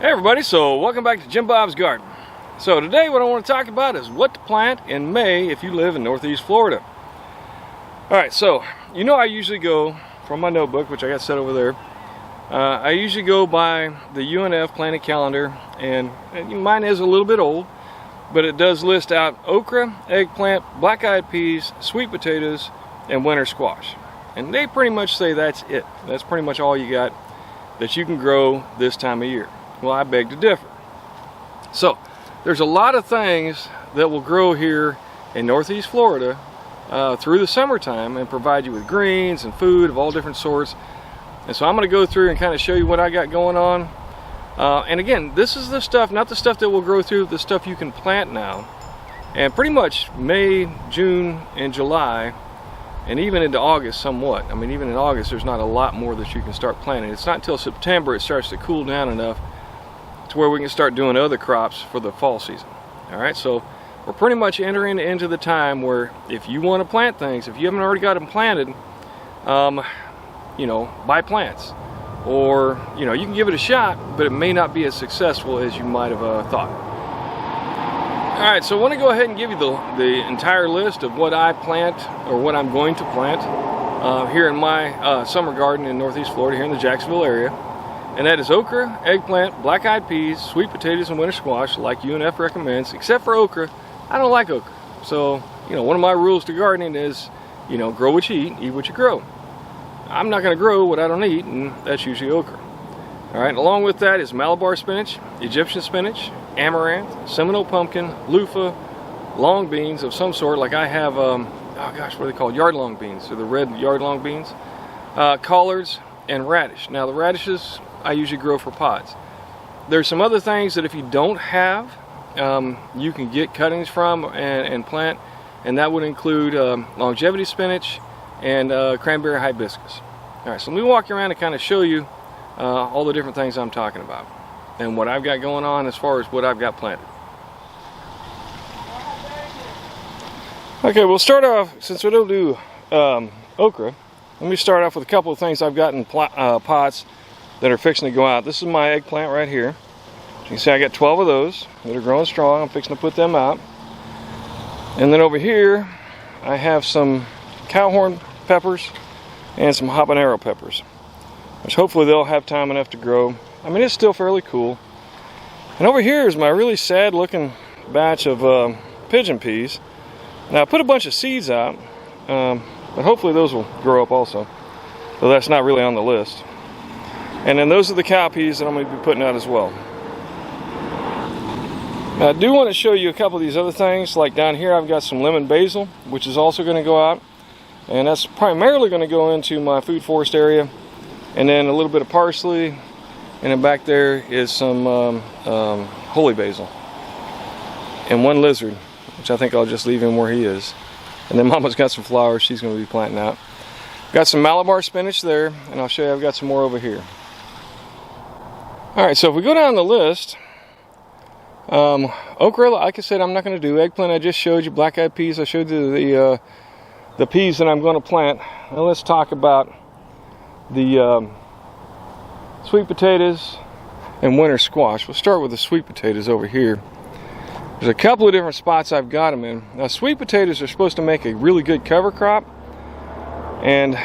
Hey everybody, so welcome back to Jim Bob's Garden. So today what I want to talk about is what to plant in May if you live in Northeast Florida. Alright, so you know I usually go from my notebook, which I got set over there. I usually go by the UNF planted calendar, and mine is a little bit old, but it does list out okra, eggplant, black-eyed peas, sweet potatoes, and winter squash. And they pretty much say that's it. That's pretty much all you got that you can grow this time of year. Well, I beg to differ. So, there's a lot of things that will grow here in Northeast Florida through the summertime and provide you with greens and food of all different sorts. And so I'm going to go through and kind of show you what I got going on. And again, this is the stuff, not the stuff that will grow through, the stuff you can plant now. And pretty much May, June, and July, and even into August somewhat. I mean, even in August, there's not a lot more that you can start planting. It's not until September it starts to cool down enough to where we can start doing other crops for the fall season. Alright, so we're pretty much entering into the time where if you want to plant things, if you haven't already got them planted, you know, buy plants. Or, you know, you can give it a shot, but it may not be as successful as you might have thought. Alright, so I want to go ahead and give you the entire list of what I plant, or what I'm going to plant here in my summer garden in Northeast Florida, here in the Jacksonville area. And that is okra, eggplant, black-eyed peas, sweet potatoes, and winter squash, like UNF recommends. Except for okra, I don't like okra. So, you know, one of my rules to gardening is, you know, grow what you eat what you grow. I'm not going to grow what I don't eat, and that's usually okra. Alright, along with that is Malabar spinach, Egyptian spinach, amaranth, Seminole pumpkin, loofah, long beans of some sort, like I have, oh gosh, what are they called? Yard long beans, so the red yard long beans, collards, and radish. Now the radishes I usually grow for pods. There's some other things that if you don't have, you can get cuttings from and plant, and that would include longevity spinach and cranberry hibiscus. Alright, so let me walk you around and kind of show you all the different things I'm talking about and what I've got going on as far as what I've got planted. Okay, we'll start off, since we don't do okra, let me start off with a couple of things I've got in pots that are fixing to go out. This is my eggplant right here. As you can see, I got 12 of those that are growing strong. I'm fixing to put them out. And then over here, I have some cowhorn peppers and some habanero peppers, which hopefully they'll have time enough to grow. I mean, it's still fairly cool. And over here is my really sad looking batch of pigeon peas. Now I put a bunch of seeds out, but hopefully those will grow up also. So that's not really on the list. And then those are the cowpeas that I'm going to be putting out as well. Now I do want to show you a couple of these other things. Like down here I've got some lemon basil, which is also going to go out. And that's primarily going to go into my food forest area. And then a little bit of parsley. And then back there is some holy basil. And one lizard, which I think I'll just leave him where he is. And then Mama's got some flowers she's going to be planting out. Got some Malabar spinach there, and I'll show you I've got some more over here. Alright, so if we go down the list, okra, like I said, I'm not going to do. Eggplant I just showed you, black-eyed peas, I showed you the peas that I'm going to plant. Now let's talk about the sweet potatoes and winter squash. We'll start with the sweet potatoes over here. There's a couple of different spots I've got them in. Now sweet potatoes are supposed to make a really good cover crop, and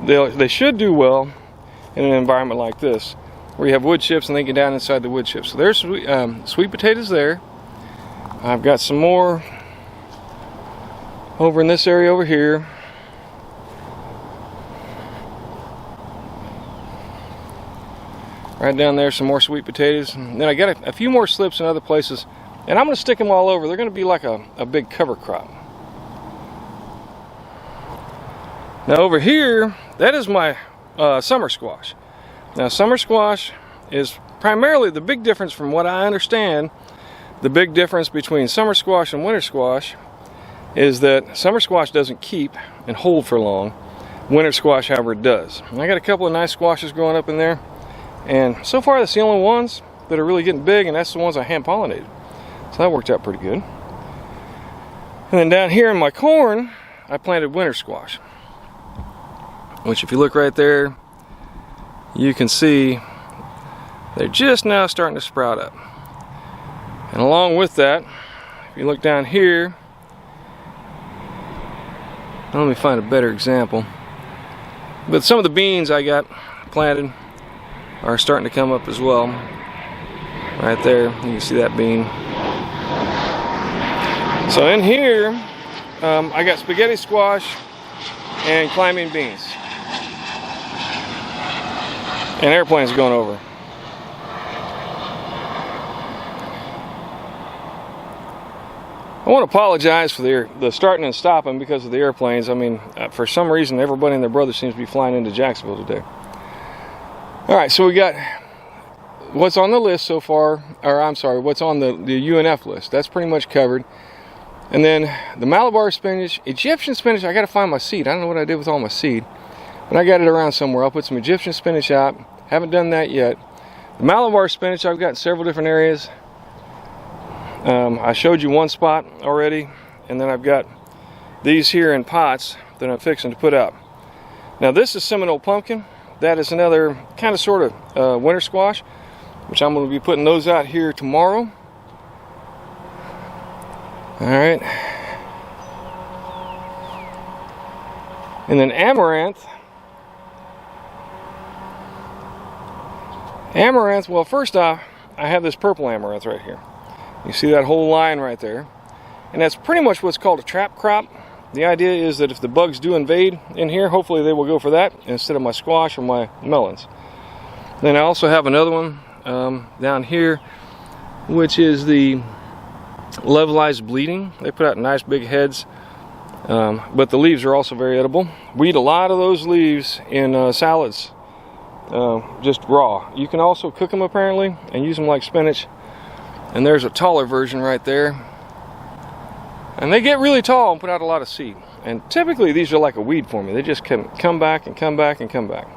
they should do well in an environment like this, where you have wood chips and they get down inside the wood chips. So there's sweet potatoes there. I've got some more over in this area over here. Right down there, some more sweet potatoes. And then I got a few more slips in other places, and I'm going to stick them all over. They're going to be like a big cover crop. Now over here, that is my summer squash. Now summer squash is primarily, the big difference from what I understand, the big difference between summer squash and winter squash is that summer squash doesn't keep and hold for long. Winter squash, however, does. And I got a couple of nice squashes growing up in there, and so far that's the only ones that are really getting big, and that's the ones I hand pollinated. So that worked out pretty good. And then down here in my corn, I planted winter squash, which if you look right there, you can see They're just now starting to sprout up. And along with that, if you look down here, let me find a better example. But some of the beans I got planted are starting to come up as well. Right there, you can see that bean. So in here, I got spaghetti squash and climbing beans. And airplanes going over. I want to apologize for the starting and stopping because of the airplanes. I mean, for some reason, everybody and their brother seems to be flying into Jacksonville today. All right, so we got what's on the list so far, or I'm sorry, what's on the UNF list. That's pretty much covered. And then the Malabar spinach, Egyptian spinach, I got to find my seed. I don't know what I did with all my seed, but I got it around somewhere. I'll put some Egyptian spinach out. Haven't done that yet. The Malabar spinach, I've got in several different areas. I showed you one spot already, and then I've got these here in pots that I'm fixing to put out. Now this is Seminole pumpkin. That is another kind of sort of winter squash, which I'm going to be putting those out here tomorrow. All right. And then amaranth. Amaranth, well, first off, I have this purple amaranth right here. You see that whole line right there. And that's pretty much what's called a trap crop. The idea is that if the bugs do invade in here, hopefully they will go for that instead of my squash or my melons. Then I also have another one down here, which is the levelized bleeding. They put out nice big heads, but the leaves are also very edible. We eat a lot of those leaves in salads, just raw. You can also cook them apparently and use them like spinach. And there's a taller version right there. And they get really tall and put out a lot of seed. And typically these are like a weed for me. They just come back and come back and come back.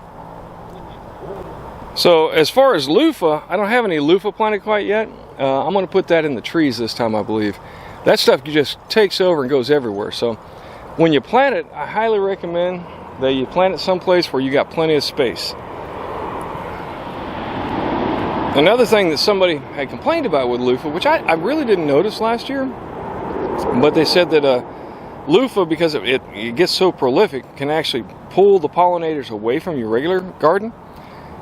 So as far as loofah, I don't have any loofah planted quite yet. I'm going to put that in the trees this time, I believe. That stuff just takes over and goes everywhere. So when you plant it, I highly recommend that you plant it someplace where you got plenty of space. Another thing that somebody had complained about with loofah, which I really didn't notice last year, but they said that loofah, because it gets so prolific, can actually pull the pollinators away from your regular garden,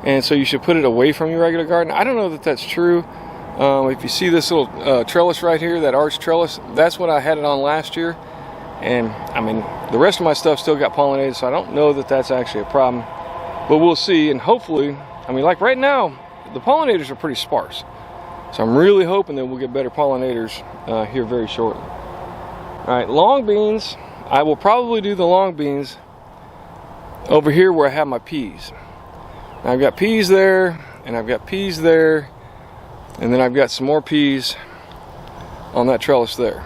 and so you should put it away from your regular garden. I don't know that that's true. If you see this little trellis right here, that arch trellis, that's what I had it on last year, and I mean the rest of my stuff still got pollinated, so I don't know that that's actually a problem, but we'll see. And hopefully, I mean, like right now, the pollinators are pretty sparse, so I'm really hoping that we'll get better pollinators here very shortly. All right, long beans. I will probably do the long beans over here where I have my peas. Now, I've got peas there, and I've got peas there, and then I've got some more peas on that trellis there.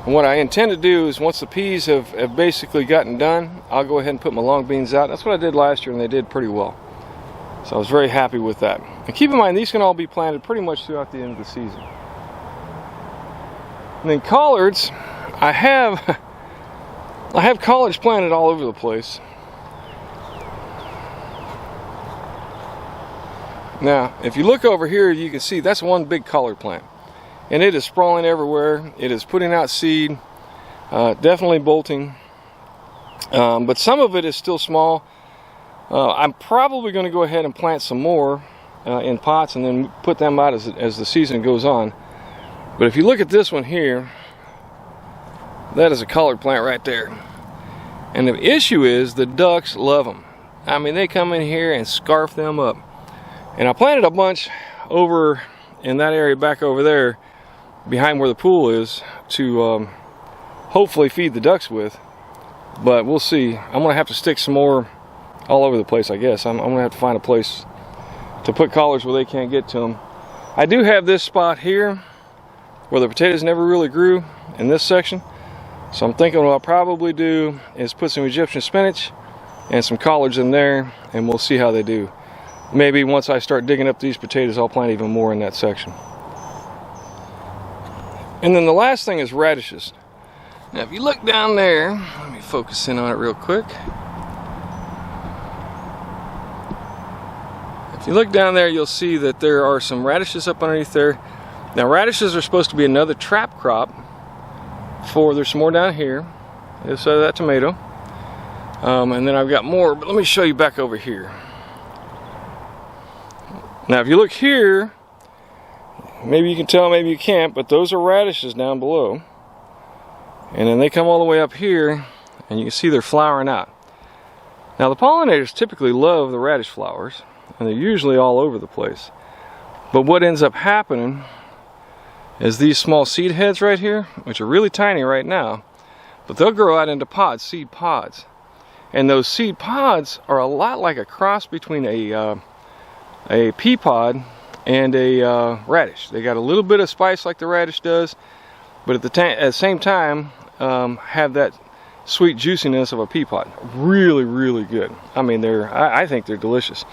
And what I intend to do is, once the peas have basically gotten done, I'll go ahead and put my long beans out. That's what I did last year, and they did pretty well. So I was very happy with that. And keep in mind, these can all be planted pretty much throughout the end of the season. And then collards, I have collards planted all over the place. Now, if you look over here, you can see that's one big collard plant. And it is sprawling everywhere. It is putting out seed, definitely bolting. But some of it is still small. I'm probably going to go ahead and plant some more in pots and then put them out as the season goes on. But if you look at this one here, that is a collard plant right there. And the issue is the ducks love them. I mean, they come in here and scarf them up. And I planted a bunch over in that area back over there behind where the pool is to hopefully feed the ducks with. But we'll see. I'm going to have to stick some more all over the place, I guess. I'm going to have to find a place to put collards where they can't get to them. I do have this spot here where the potatoes never really grew in this section. So I'm thinking what I'll probably do is put some Egyptian spinach and some collards in there, and we'll see how they do. Maybe once I start digging up these potatoes, I'll plant even more in that section. And then the last thing is radishes. Now if you look down there, let me focus in on it real quick. If you look down there, you'll see that there are some radishes up underneath there. Now radishes are supposed to be another trap crop for, there's some more down here. So that tomato. And then I've got more, but let me show you back over here. Now if you look here, maybe you can tell, maybe you can't, but those are radishes down below. And then they come all the way up here, and you can see they're flowering out. Now the pollinators typically love the radish flowers, and they're usually all over the place. But what ends up happening is these small seed heads right here, which are really tiny right now, but they'll grow out into pods, seed pods. And those seed pods are a lot like a cross between a pea pod and a radish. They got a little bit of spice like the radish does, but at the same time have that sweet juiciness of a pea pod. Really, really good. I mean, I think they're delicious.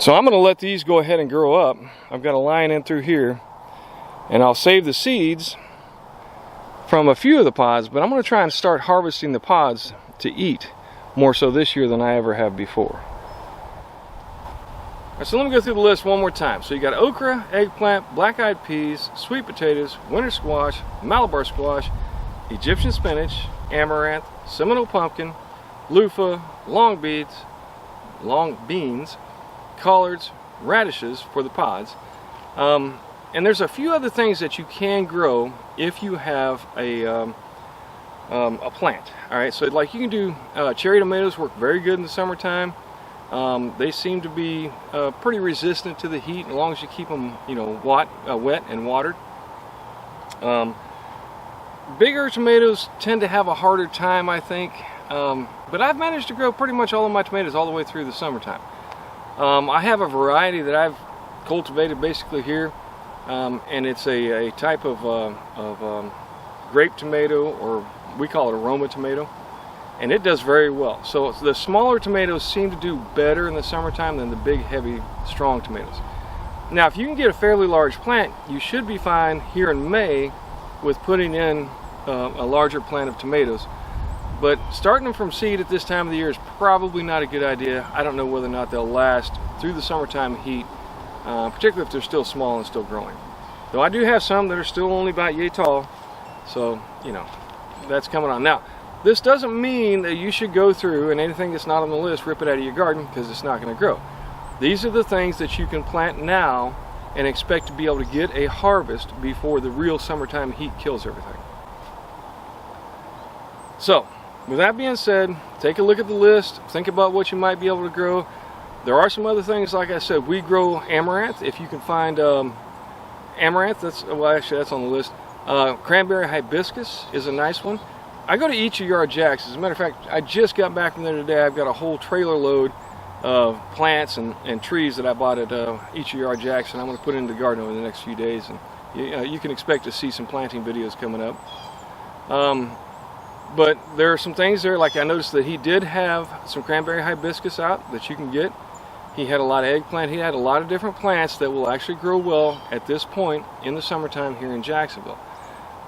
So I'm going to let these go ahead and grow up. I've got a line in through here, and I'll save the seeds from a few of the pods, but I'm going to try and start harvesting the pods to eat more so this year than I ever have before. Alright, so let me go through the list one more time. So you got okra, eggplant, black-eyed peas, sweet potatoes, winter squash, Malabar squash, Egyptian spinach, amaranth, Seminole pumpkin, loofah, long beans, collards, radishes for the pods. And there's a few other things that you can grow if you have a plant. All right, so like you can do cherry tomatoes, work very good in the summertime. They seem to be pretty resistant to the heat as long as you keep them, you know, wet and watered. Bigger tomatoes tend to have a harder time, I think. But I've managed to grow pretty much all of my tomatoes all the way through the summertime. I have a variety that I've cultivated basically here. And it's a type of grape tomato, or we call it aroma tomato, and it does very well. So the smaller tomatoes seem to do better in the summertime than the big, heavy, strong tomatoes. Now if you can get a fairly large plant, you should be fine here in May with putting in a larger plant of tomatoes. But starting them from seed at this time of the year is probably not a good idea. I don't know whether or not they'll last through the summertime heat. Particularly if they're still small and still growing. Though I do have some that are still only about yay tall, so you know, that's coming on. Now this doesn't mean that you should go through and anything that's not on the list rip it out of your garden, because it's not going to grow. These are the things that you can plant now and expect to be able to get a harvest before the real summertime heat kills everything. So with that being said, take a look at the list, think about what you might be able to grow. There are some other things, like I said, we grow amaranth. If you can find amaranth, that's on the list. Cranberry hibiscus is a nice one. I go to Each a Yard Jacks. As a matter of fact, I just got back from there today. I've got a whole trailer load of plants and trees that I bought at Each a Yard Jacks, and I'm going to put into the garden over the next few days. And you can expect to see some planting videos coming up. But there are some things there, like I noticed that he did have some cranberry hibiscus out that you can get. He had a lot of eggplant. He had a lot of different plants that will actually grow well at this point in the summertime here in Jacksonville.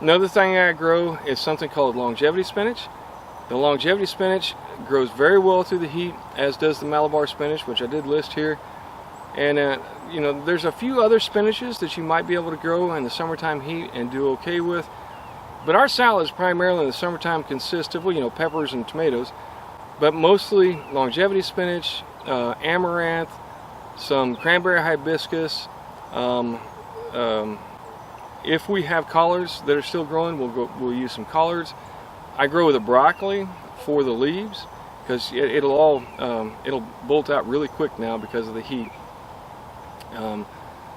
Another thing I grow is something called longevity spinach. The longevity spinach grows very well through the heat, as does the Malabar spinach, which I did list here. And you know, there's a few other spinaches that you might be able to grow in the summertime heat and do okay with. But our salads primarily in the summertime consist of, well, you know, peppers and tomatoes, but mostly longevity spinach, amaranth, some cranberry hibiscus. If we have collards that are still growing, we'll use some collards. I grow with a broccoli for the leaves, because it'll bolt out really quick now because of the heat.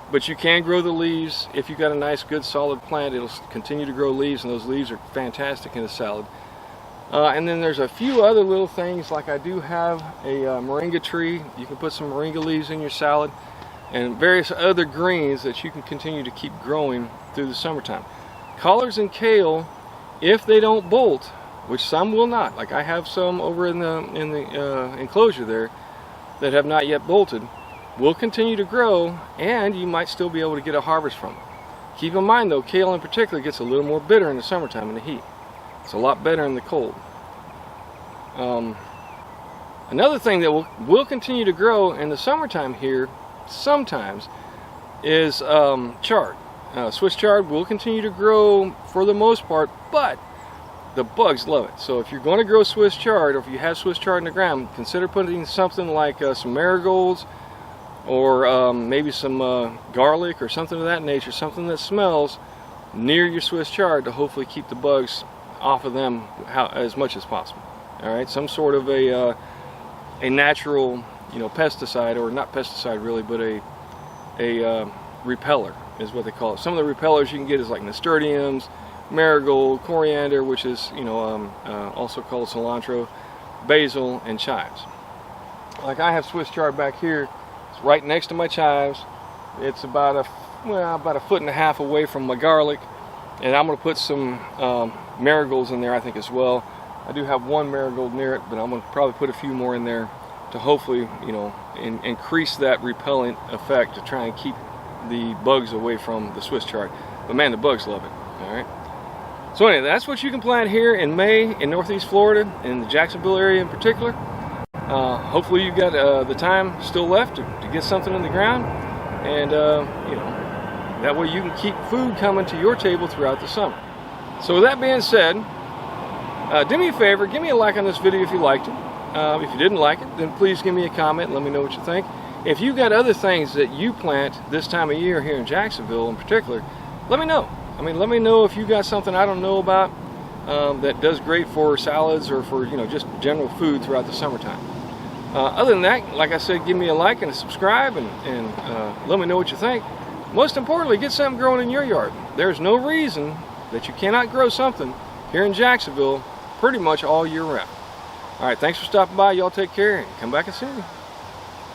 But you can grow the leaves. If you've got a nice, good, solid plant, it'll continue to grow leaves, and those leaves are fantastic in a salad. And then there's a few other little things, like I do have a moringa tree. You can put some moringa leaves in your salad, and various other greens that you can continue to keep growing through the summertime. Collards and kale, if they don't bolt, which some will not, like I have some over in the enclosure there that have not yet bolted, will continue to grow, and you might still be able to get a harvest from it. Keep in mind though, kale in particular gets a little more bitter in the summertime in the heat. It's a lot better in the cold. Another thing that will continue to grow in the summertime here sometimes is chard. Swiss chard will continue to grow for the most part, but the bugs love it. So if you're going to grow Swiss chard, or if you have Swiss chard in the ground, consider putting something like some marigolds, or maybe some garlic or something of that nature, something that smells near your Swiss chard to hopefully keep the bugs off of them as much as possible. All right, some sort of a natural, pesticide, or not pesticide really, but a repeller is what they call it. Some of the repellers you can get is like nasturtiums, marigold, coriander, which is also called cilantro, basil, and chives. Like I have Swiss chard back here. It's right next to my chives. It's about a foot and a half away from my garlic, and I'm going to put some marigolds in there, I think, as well. I do have one marigold near it, but I'm going to probably put a few more in there to hopefully, increase that repellent effect to try and keep the bugs away from the Swiss chard. But man, the bugs love it. All right. So anyway, that's what you can plant here in May in Northeast Florida, in the Jacksonville area in particular. Hopefully you've got the time still left to get something in the ground, and that way you can keep food coming to your table throughout the summer. So with that being said, do me a favor, give me a like on this video if you liked it. If you didn't like it, then please give me a comment and let me know what you think. If you've got other things that you plant this time of year here in Jacksonville in particular, let me know. Let me know if you got something I don't know about that does great for salads or for just general food throughout the summertime. Other than that, like I said, give me a like and a subscribe, and let me know what you think. Most importantly, get something growing in your yard. There's no reason that you cannot grow something here in Jacksonville pretty much all year round. All right, thanks for stopping by. Y'all take care and come back and see me.